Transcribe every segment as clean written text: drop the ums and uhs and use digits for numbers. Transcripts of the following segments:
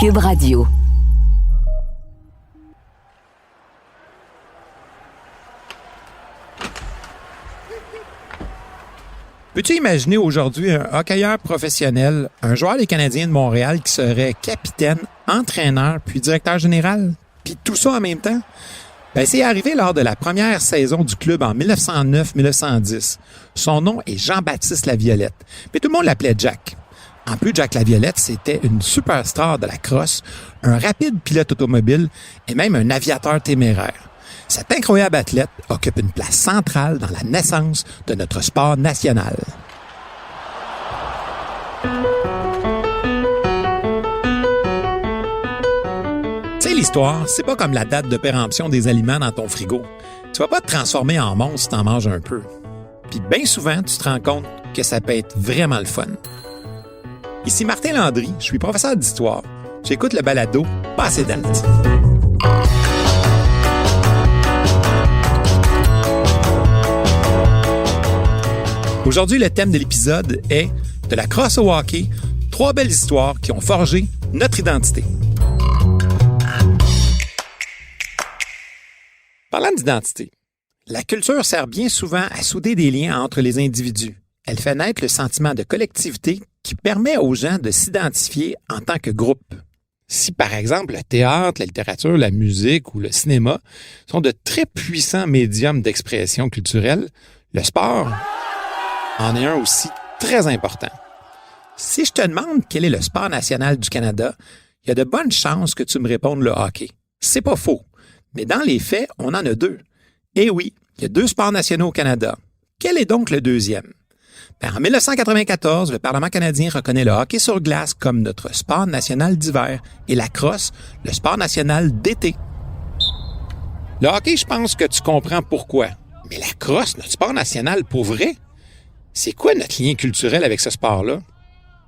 Cube Radio. Peux-tu imaginer aujourd'hui un hockeyeur professionnel, un joueur des Canadiens de Montréal qui serait capitaine, entraîneur, puis directeur général? Puis tout ça en même temps? Ben, c'est arrivé lors de la première saison du club en 1909-1910. Son nom est Jean-Baptiste Laviolette, mais tout le monde l'appelait Jack. En plus, Jack Laviolette, c'était une superstar de la crosse, un rapide pilote automobile et même un aviateur téméraire. Cet incroyable athlète occupe une place centrale dans la naissance de notre sport national. Tu sais, l'histoire, c'est pas comme la date de péremption des aliments dans ton frigo. Tu vas pas te transformer en monstre si t'en manges un peu. Puis bien souvent, tu te rends compte que ça peut être vraiment le fun. Ici Martin Landry, je suis professeur d'histoire. J'écoute le balado Passé date. Aujourd'hui, le thème de l'épisode est de la crosse au hockey, 3 belles histoires qui ont forgé notre identité. Parlant d'identité, la culture sert bien souvent à souder des liens entre les individus. Elle fait naître le sentiment de collectivité qui permet aux gens de s'identifier en tant que groupe. Si, par exemple, le théâtre, la littérature, la musique ou le cinéma sont de très puissants médiums d'expression culturelle, le sport en est un aussi très important. Si je te demande quel est le sport national du Canada, il y a de bonnes chances que tu me répondes le hockey. C'est pas faux, mais dans les faits, on en a 2. Et oui, il y a 2 sports nationaux au Canada. Quel est donc le deuxième? Ben, en 1994, le Parlement canadien reconnaît le hockey sur glace comme notre sport national d'hiver et la crosse, le sport national d'été. Le hockey, je pense que tu comprends pourquoi. Mais la crosse, notre sport national pour vrai? C'est quoi notre lien culturel avec ce sport-là?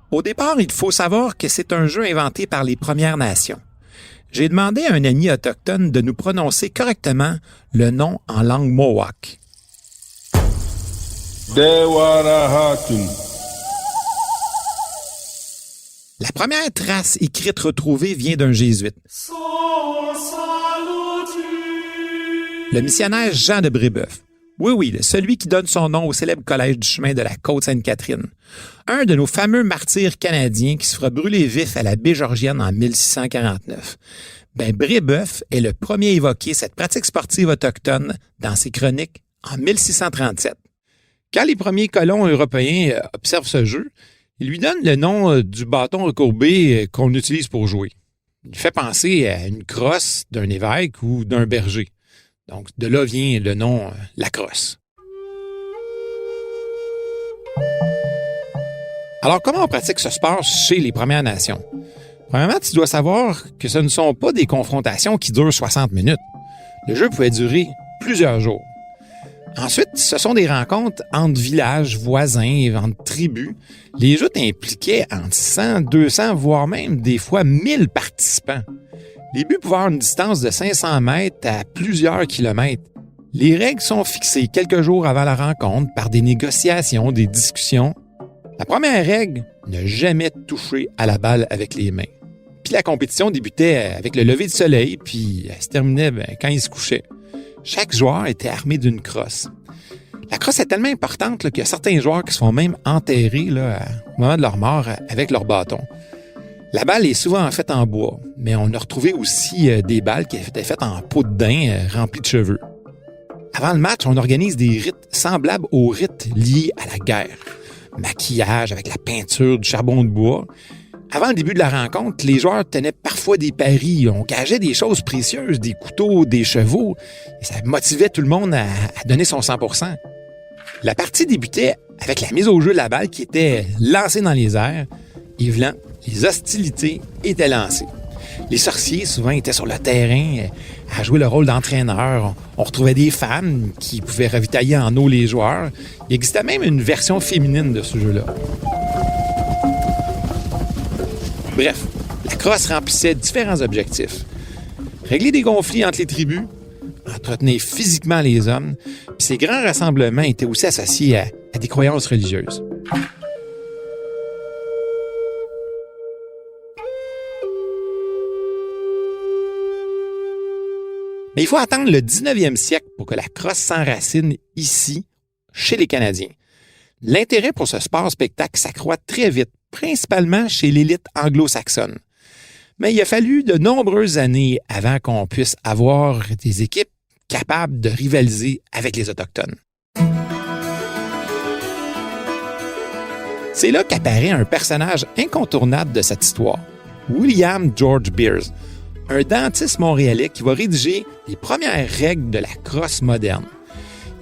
Au départ, il faut savoir que c'est un jeu inventé par les Premières Nations. J'ai demandé à un ami autochtone de nous prononcer correctement le nom en langue mohawk. La première trace écrite retrouvée vient d'un jésuite. Le missionnaire Jean de Brébeuf. Oui, celui qui donne son nom au célèbre collège du chemin de la Côte-Sainte-Catherine. Un de nos fameux martyrs canadiens qui se fera brûler vif à la baie Georgienne en 1649. Brébeuf est le premier à évoquer cette pratique sportive autochtone dans ses chroniques en 1637. Quand les premiers colons européens observent ce jeu, ils lui donnent le nom du bâton recourbé qu'on utilise pour jouer. Il fait penser à une crosse d'un évêque ou d'un berger. Donc, de là vient le nom la crosse. Alors, comment on pratique ce sport chez les Premières Nations? Premièrement, tu dois savoir que ce ne sont pas des confrontations qui durent 60 minutes. Le jeu pouvait durer plusieurs jours. Ensuite, ce sont des rencontres entre villages voisins, entre tribus. Les joutes impliquaient entre 100, 200, voire même des fois 1000 participants. Les buts pouvaient avoir une distance de 500 mètres à plusieurs kilomètres. Les règles sont fixées quelques jours avant la rencontre par des négociations, des discussions. La première règle, ne jamais toucher à la balle avec les mains. Puis la compétition débutait avec le lever du soleil, puis elle se terminait quand il se couchait. Chaque joueur était armé d'une crosse. La crosse est tellement importante qu'il y a certains joueurs qui se font même enterrer au moment de leur mort avec leur bâton. La balle est souvent faite en bois, mais on a retrouvé aussi des balles qui étaient faites en peau de daim remplies de cheveux. Avant le match, on organise des rites semblables aux rites liés à la guerre. Maquillage avec la peinture, du charbon de bois. Avant le début de la rencontre, les joueurs tenaient parfois des paris. On gageait des choses précieuses, des couteaux, des chevaux. Et ça motivait tout le monde à donner son 100%. La partie débutait avec la mise au jeu de la balle qui était lancée dans les airs. Et voilà, les hostilités étaient lancées. Les sorciers, souvent, étaient sur le terrain à jouer le rôle d'entraîneur. On retrouvait des femmes qui pouvaient ravitailler en eau les joueurs. Il existait même une version féminine de ce jeu-là. Bref, la crosse remplissait différents objectifs. Régler des conflits entre les tribus, entretenir physiquement les hommes, puis ces grands rassemblements étaient aussi associés à des croyances religieuses. Mais il faut attendre le 19e siècle pour que la crosse s'enracine ici, chez les Canadiens. L'intérêt pour ce sport-spectacle s'accroît très vite, principalement chez l'élite anglo-saxonne. Mais il a fallu de nombreuses années avant qu'on puisse avoir des équipes capables de rivaliser avec les Autochtones. C'est là qu'apparaît un personnage incontournable de cette histoire, William George Beers, un dentiste montréalais qui va rédiger les premières règles de la crosse moderne.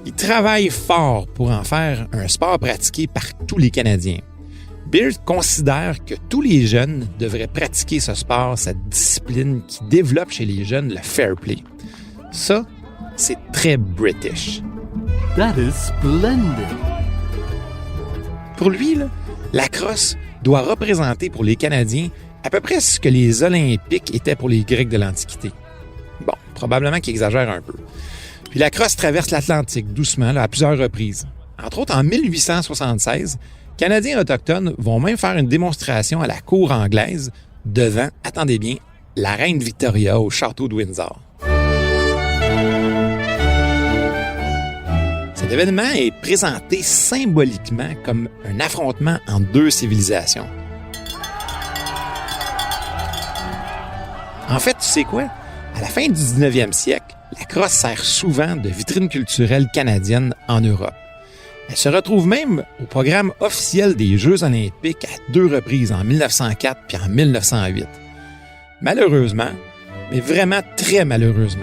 Il travaille fort pour en faire un sport pratiqué par tous les Canadiens. Beers considère que tous les jeunes devraient pratiquer ce sport, cette discipline qui développe chez les jeunes le fair play. Ça, c'est très British. That is splendid. Pour lui, la crosse doit représenter pour les Canadiens à peu près ce que les Olympiques étaient pour les Grecs de l'Antiquité. Bon, probablement qu'il exagère un peu. Puis la crosse traverse l'Atlantique doucement à plusieurs reprises. Entre autres, en 1876, Canadiens autochtones vont même faire une démonstration à la cour anglaise devant, attendez bien, la reine Victoria au château de Windsor. Cet événement est présenté symboliquement comme un affrontement entre deux civilisations. En fait, tu sais quoi? À la fin du 19e siècle, la crosse sert souvent de vitrine culturelle canadienne en Europe. Elle se retrouve même au programme officiel des Jeux olympiques à 2 reprises, en 1904 puis en 1908. Malheureusement, mais vraiment très malheureusement,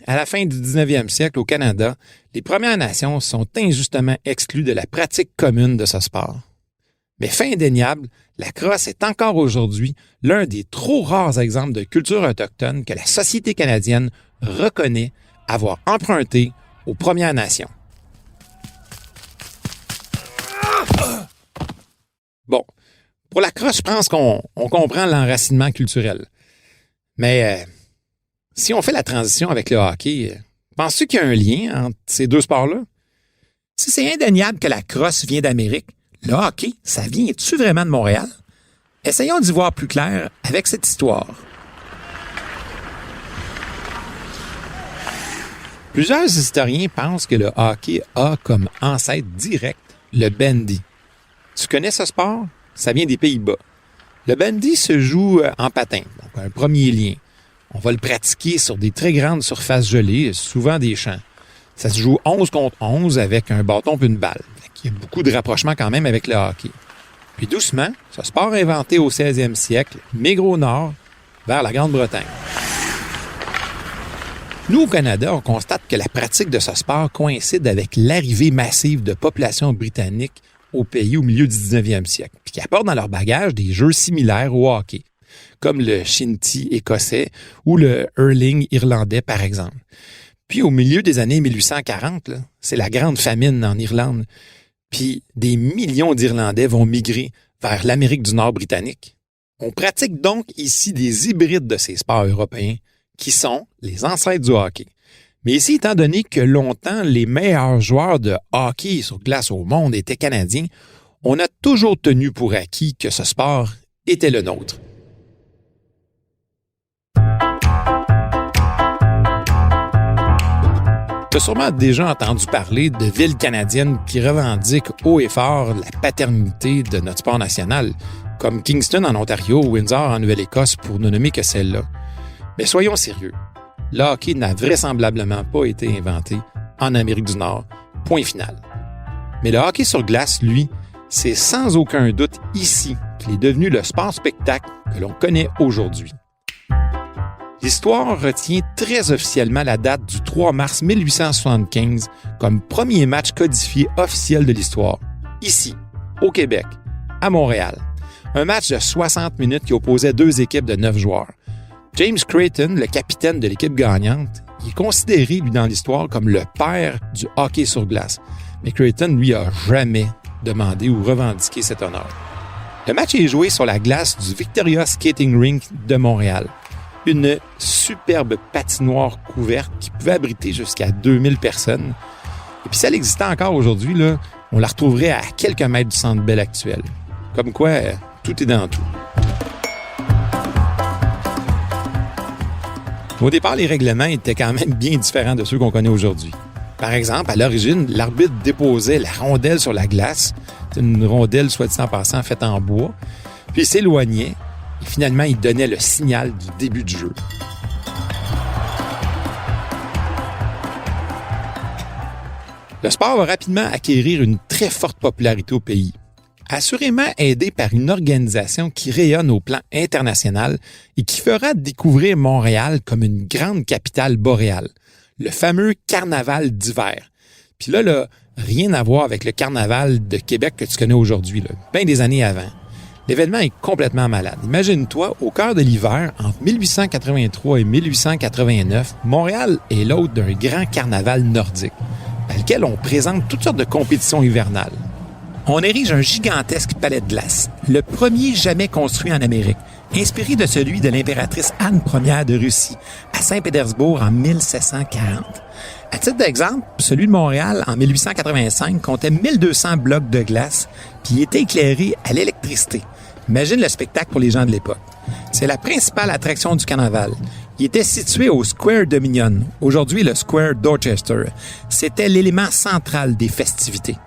à la fin du 19e siècle au Canada, les Premières Nations sont injustement exclues de la pratique commune de ce sport. Mais fait indéniable, la crosse est encore aujourd'hui l'un des trop rares exemples de culture autochtone que la société canadienne reconnaît avoir emprunté aux Premières Nations. Bon, pour la crosse, je pense qu'on comprend l'enracinement culturel. Mais si on fait la transition avec le hockey, penses-tu qu'il y a un lien entre ces deux sports-là? Si c'est indéniable que la crosse vient d'Amérique, le hockey, ça vient-tu vraiment de Montréal? Essayons d'y voir plus clair avec cette histoire. Plusieurs historiens pensent que le hockey a comme ancêtre direct le bandy. Tu connais ce sport? Ça vient des Pays-Bas. Le bandy se joue en patin, donc un premier lien. On va le pratiquer sur des très grandes surfaces gelées, souvent des champs. Ça se joue 11 contre 11 avec un bâton puis une balle. Il y a beaucoup de rapprochements quand même avec le hockey. Puis doucement, ce sport inventé au 16e siècle migre au nord, vers la Grande-Bretagne. Nous, au Canada, on constate que la pratique de ce sport coïncide avec l'arrivée massive de populations britanniques au pays au milieu du 19e siècle, puis qui apportent dans leur bagage des jeux similaires au hockey, comme le shinty écossais ou le hurling irlandais, par exemple. Puis au milieu des années 1840, c'est la grande famine en Irlande, puis des millions d'Irlandais vont migrer vers l'Amérique du Nord britannique. On pratique donc ici des hybrides de ces sports européens qui sont les ancêtres du hockey. Mais ici, étant donné que longtemps, les meilleurs joueurs de hockey sur glace au monde étaient canadiens, on a toujours tenu pour acquis que ce sport était le nôtre. Tu as sûrement déjà entendu parler de villes canadiennes qui revendiquent haut et fort la paternité de notre sport national, comme Kingston en Ontario ou Windsor en Nouvelle-Écosse, pour ne nommer que celle-là. Mais soyons sérieux, le hockey n'a vraisemblablement pas été inventé en Amérique du Nord, point final. Mais le hockey sur glace, lui, c'est sans aucun doute ici qu'il est devenu le sport-spectacle que l'on connaît aujourd'hui. L'histoire retient très officiellement la date du 3 mars 1875 comme premier match codifié officiel de l'histoire, ici, au Québec, à Montréal. Un match de 60 minutes qui opposait 2 équipes de 9 joueurs. James Creighton, le capitaine de l'équipe gagnante, il est considéré, lui, dans l'histoire, comme le père du hockey sur glace. Mais Creighton, lui, a jamais demandé ou revendiqué cet honneur. Le match est joué sur la glace du Victoria Skating Rink de Montréal. Une superbe patinoire couverte qui pouvait abriter jusqu'à 2000 personnes. Et puis si elle existait encore aujourd'hui, là, on la retrouverait à quelques mètres du Centre Bell actuel. Comme quoi, tout est dans tout. Au départ, les règlements étaient quand même bien différents de ceux qu'on connaît aujourd'hui. Par exemple, à l'origine, l'arbitre déposait la rondelle sur la glace. C'est une rondelle, soit dit en passant, faite en bois. Puis il s'éloignait et finalement, il donnait le signal du début du jeu. Le sport va rapidement acquérir une très forte popularité au pays. Assurément aidé par une organisation qui rayonne au plan international et qui fera découvrir Montréal comme une grande capitale boréale. Le fameux carnaval d'hiver. Puis là, rien à voir avec le carnaval de Québec que tu connais aujourd'hui, bien des années avant. L'événement est complètement malade. Imagine-toi, au cœur de l'hiver, entre 1883 et 1889, Montréal est l'hôte d'un grand carnaval nordique, dans lequel on présente toutes sortes de compétitions hivernales. On érige un gigantesque palais de glace, le premier jamais construit en Amérique, inspiré de celui de l'impératrice Anne Ier de Russie, à Saint-Pétersbourg en 1740. À titre d'exemple, celui de Montréal, en 1885, comptait 1200 blocs de glace, puis il était éclairé à l'électricité. Imagine le spectacle pour les gens de l'époque. C'est la principale attraction du carnaval. Il était situé au Square Dominion, aujourd'hui le Square Dorchester. C'était l'élément central des festivités.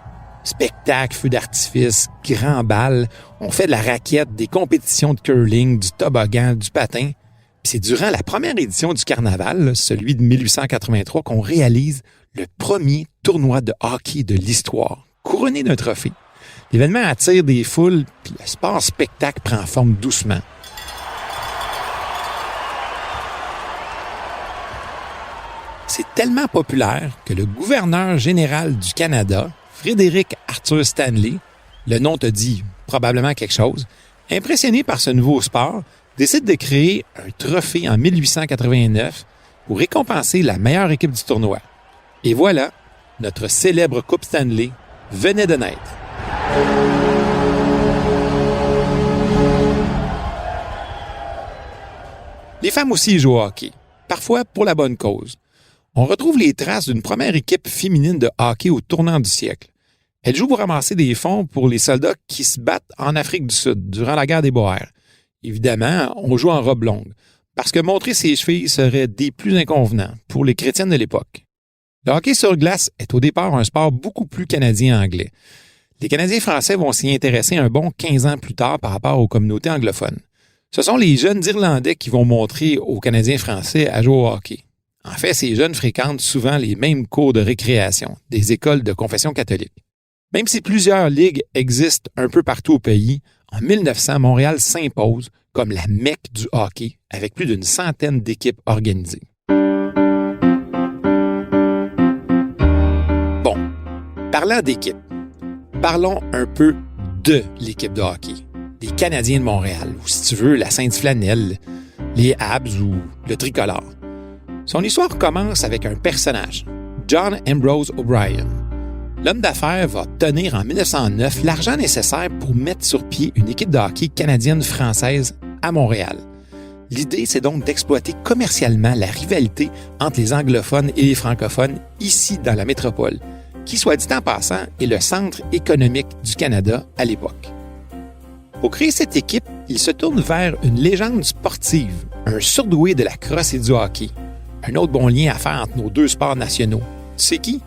Spectacle, feux d'artifice, grands bals, on fait de la raquette, des compétitions de curling, du toboggan, du patin. Puis c'est durant la première édition du carnaval, celui de 1883, qu'on réalise le premier tournoi de hockey de l'histoire, couronné d'un trophée. L'événement attire des foules, puis le sport-spectacle prend forme doucement. C'est tellement populaire que le gouverneur général du Canada, Frédéric Arthur Stanley, le nom te dit probablement quelque chose, impressionné par ce nouveau sport, décide de créer un trophée en 1889 pour récompenser la meilleure équipe du tournoi. Et voilà, notre célèbre Coupe Stanley venait de naître. Les femmes aussi jouent au hockey, parfois pour la bonne cause. On retrouve les traces d'une première équipe féminine de hockey au tournant du siècle. Elle joue pour ramasser des fonds pour les soldats qui se battent en Afrique du Sud durant la guerre des Boers. Évidemment, on joue en robe longue, parce que montrer ses chevilles serait des plus inconvenants pour les chrétiennes de l'époque. Le hockey sur glace est au départ un sport beaucoup plus canadien-anglais. Les Canadiens français vont s'y intéresser un bon 15 ans plus tard par rapport aux communautés anglophones. Ce sont les jeunes Irlandais qui vont montrer aux Canadiens français à jouer au hockey. En fait, ces jeunes fréquentent souvent les mêmes cours de récréation, des écoles de confession catholique. Même si plusieurs ligues existent un peu partout au pays, en 1900, Montréal s'impose comme la Mecque du hockey, avec plus d'une centaine d'équipes organisées. Bon, parlant d'équipes, parlons un peu de l'équipe de hockey, des Canadiens de Montréal, ou si tu veux, la Sainte-Flanelle, les Habs ou le Tricolore. Son histoire commence avec un personnage, John Ambrose O'Brien. L'homme d'affaires va obtenir en 1909 l'argent nécessaire pour mettre sur pied une équipe de hockey canadienne-française à Montréal. L'idée, c'est donc d'exploiter commercialement la rivalité entre les anglophones et les francophones ici dans la métropole, qui, soit dit en passant, est le centre économique du Canada à l'époque. Pour créer cette équipe, il se tourne vers une légende sportive, un surdoué de la crosse et du hockey. Un autre bon lien à faire entre nos deux sports nationaux. Tu sais qui?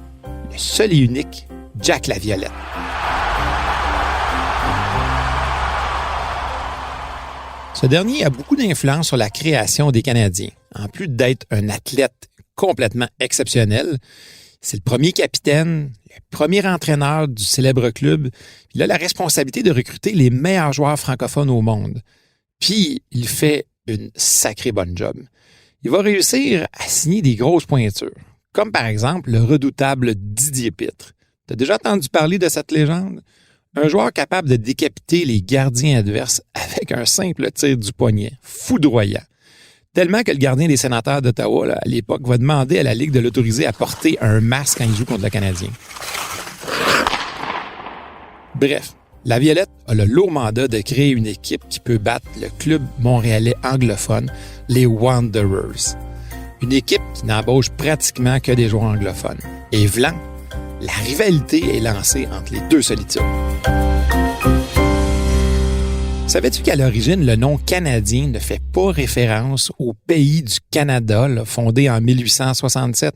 Le seul et unique Jack Laviolette. Ce dernier a beaucoup d'influence sur la création des Canadiens. En plus d'être un athlète complètement exceptionnel, c'est le premier capitaine, le premier entraîneur du célèbre club. Il a la responsabilité de recruter les meilleurs joueurs francophones au monde. Puis, il fait une sacrée bonne job. Il va réussir à signer des grosses pointures, comme par exemple le redoutable Didier Pitre. Tu as déjà entendu parler de cette légende? Un joueur capable de décapiter les gardiens adverses avec un simple tir du poignet, foudroyant. Tellement que le gardien des Sénateurs d'Ottawa, à l'époque, va demander à la Ligue de l'autoriser à porter un masque quand il joue contre le Canadien. Bref, Laviolette a le lourd mandat de créer une équipe qui peut battre le club montréalais anglophone, les Wanderers. Une équipe qui n'embauche pratiquement que des joueurs anglophones. Et v'lan, la rivalité est lancée entre les deux solitudes. Savais-tu qu'à l'origine, le nom canadien ne fait pas référence au pays du Canada, là, fondé en 1867?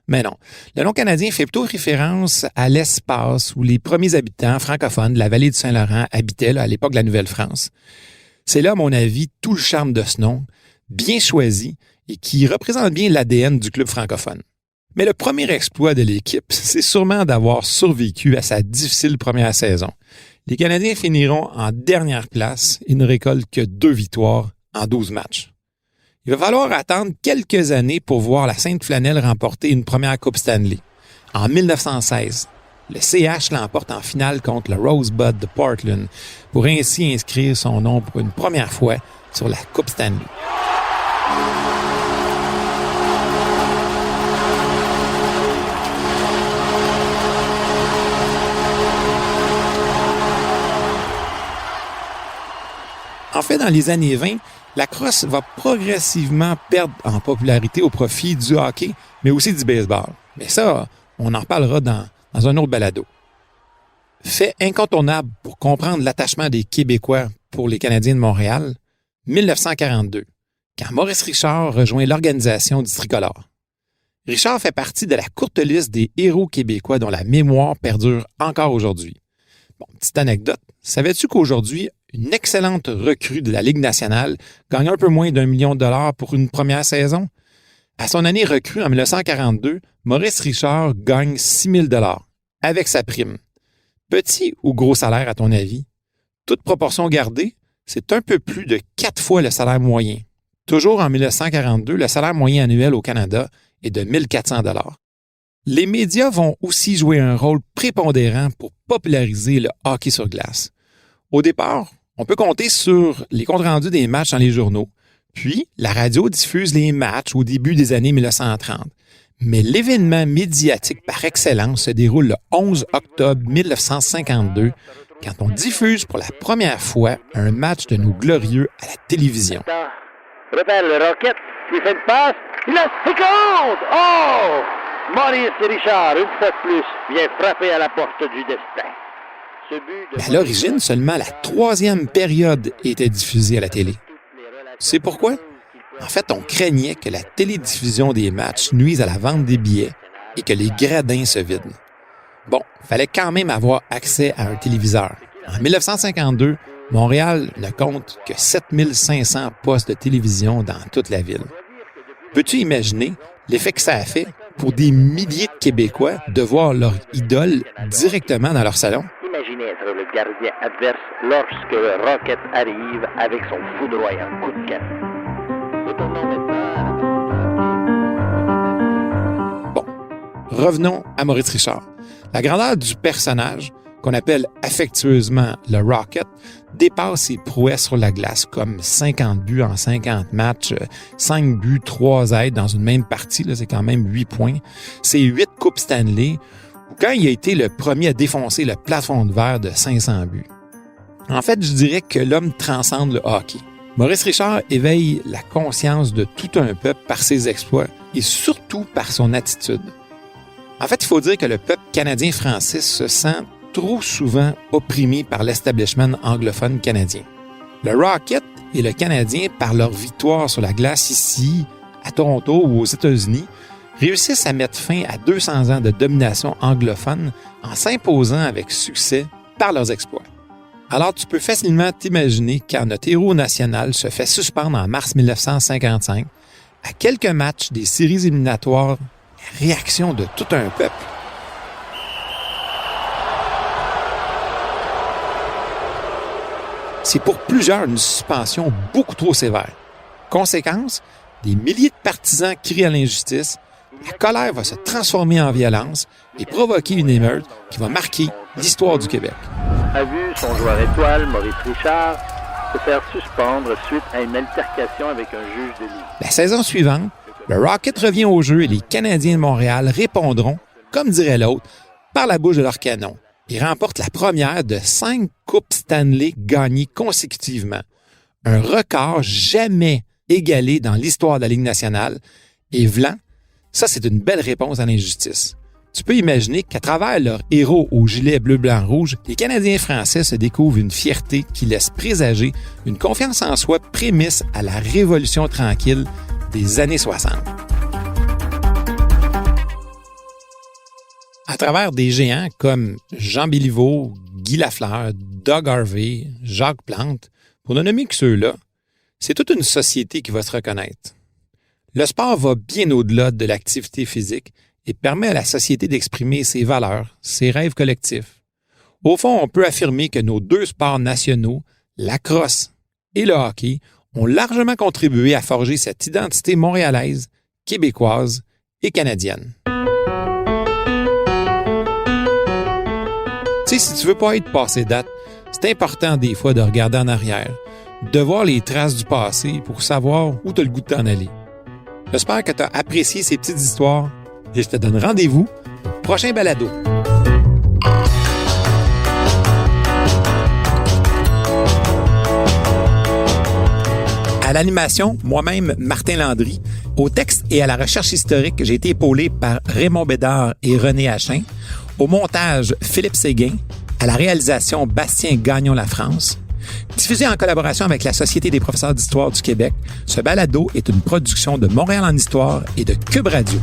Mais non. Le nom canadien fait plutôt référence à l'espace où les premiers habitants francophones de la vallée du Saint-Laurent habitaient là, à l'époque de la Nouvelle-France. C'est là, à mon avis, tout le charme de ce nom, bien choisi et qui représente bien l'ADN du club francophone. Mais le premier exploit de l'équipe, c'est sûrement d'avoir survécu à sa difficile première saison. Les Canadiens finiront en dernière place et ne récoltent que 2 victoires en 12 matchs. Il va falloir attendre quelques années pour voir la Sainte Flanelle remporter une première Coupe Stanley. En 1916, le CH l'emporte en finale contre le Rosebud de Portland pour ainsi inscrire son nom pour une première fois sur la Coupe Stanley. En fait, dans les années 20, la crosse va progressivement perdre en popularité au profit du hockey, mais aussi du baseball. Mais ça, on en reparlera dans un autre balado. Fait incontournable pour comprendre l'attachement des Québécois pour les Canadiens de Montréal, 1942, quand Maurice Richard rejoint l'organisation du Tricolore. Richard fait partie de la courte liste des héros québécois dont la mémoire perdure encore aujourd'hui. Bon, petite anecdote, savais-tu qu'aujourd'hui, une excellente recrue de la Ligue nationale gagne un peu moins d'1 million de dollars pour une première saison? À son année recrue en 1942, Maurice Richard gagne 6 000 $ avec sa prime. Petit ou gros salaire à ton avis? Toute proportion gardée, c'est un peu plus de 4 fois le salaire moyen. Toujours en 1942, le salaire moyen annuel au Canada est de 1 400 $. Les médias vont aussi jouer un rôle prépondérant pour populariser le hockey sur glace. Au départ, on peut compter sur les comptes rendus des matchs dans les journaux, puis la radio diffuse les matchs au début des années 1930. Mais l'événement médiatique par excellence se déroule le 11 octobre 1952, quand on diffuse pour la première fois un match de nos glorieux à la télévision. Repère le Rocket, qui fait une passe, il compte! Oh! Maurice Richard, une fois de plus, vient frapper à la porte du destin. À l'origine, seulement la 3e période était diffusée à la télé. C'est pourquoi? En fait, on craignait que la télédiffusion des matchs nuise à la vente des billets et que les gradins se vident. Bon, il fallait quand même avoir accès à un téléviseur. En 1952, Montréal ne compte que 7500 postes de télévision dans toute la ville. Peux-tu imaginer l'effet que ça a fait pour des milliers de Québécois de voir leur idole directement dans leur salon? Imaginez être le gardien adverse lorsque le Rocket arrive avec son foudroyant coup de canon. Bon, revenons à Maurice Richard. La grandeur du personnage, qu'on appelle affectueusement le Rocket, dépasse ses prouesses sur la glace, comme 50 buts en 50 matchs, 5 buts, 3 aides dans une même partie, là, c'est quand même 8 points. C'est 8 Coupes Stanley, quand il a été le premier à défoncer le plafond de verre de 500 buts. En fait, je dirais que l'homme transcende le hockey. Maurice Richard éveille la conscience de tout un peuple par ses exploits et surtout par son attitude. En fait, il faut dire que le peuple canadien-français se sent trop souvent opprimé par l'establishment anglophone canadien. Le Rocket et le Canadien, par leur victoire sur la glace ici, à Toronto ou aux États-Unis, réussissent à mettre fin à 200 ans de domination anglophone en s'imposant avec succès par leurs exploits. Alors, tu peux facilement t'imaginer quand notre héros national se fait suspendre en mars 1955, à quelques matchs des séries éliminatoires, la réaction de tout un peuple. C'est pour plusieurs une suspension beaucoup trop sévère. Conséquence, des milliers de partisans crient à l'injustice, la colère va se transformer en violence et provoquer une émeute qui va marquer l'histoire du Québec. A vu son joueur étoile, Maurice Richard, se faire suspendre suite à une altercation avec un juge de ligue. La saison suivante, le Rocket revient au jeu et les Canadiens de Montréal répondront, comme dirait l'autre, par la bouche de leur canon. Ils remportent la première de 5 Coupes Stanley gagnées consécutivement. Un record jamais égalé dans l'histoire de la Ligue nationale. Et v'lan, ça c'est une belle réponse à l'injustice. Tu peux imaginer qu'à travers leurs héros au gilet bleu-blanc-rouge, les Canadiens français se découvrent une fierté qui laisse présager une confiance en soi prémisse à la révolution tranquille des années 60. À travers des géants comme Jean Béliveau, Guy Lafleur, Doug Harvey, Jacques Plante, pour ne nommer que ceux-là, c'est toute une société qui va se reconnaître. Le sport va bien au-delà de l'activité physique et permet à la société d'exprimer ses valeurs, ses rêves collectifs. Au fond, on peut affirmer que nos deux sports nationaux, la crosse et le hockey, ont largement contribué à forger cette identité montréalaise, québécoise et canadienne. Tu sais, si tu veux pas être passé date, c'est important des fois de regarder en arrière, de voir les traces du passé pour savoir où tu as le goût de t'en aller. J'espère que tu as apprécié ces petites histoires et je te donne rendez-vous au prochain balado. À l'animation, moi-même, Martin Landry. Au texte et à la recherche historique, j'ai été épaulé par Raymond Bédard et René Hachin. Au montage, Philippe Séguin. À la réalisation, Bastien Gagnon-Lafrance. Diffusé en collaboration avec la Société des professeurs d'histoire du Québec, ce balado est une production de Montréal en histoire et de Cube Radio.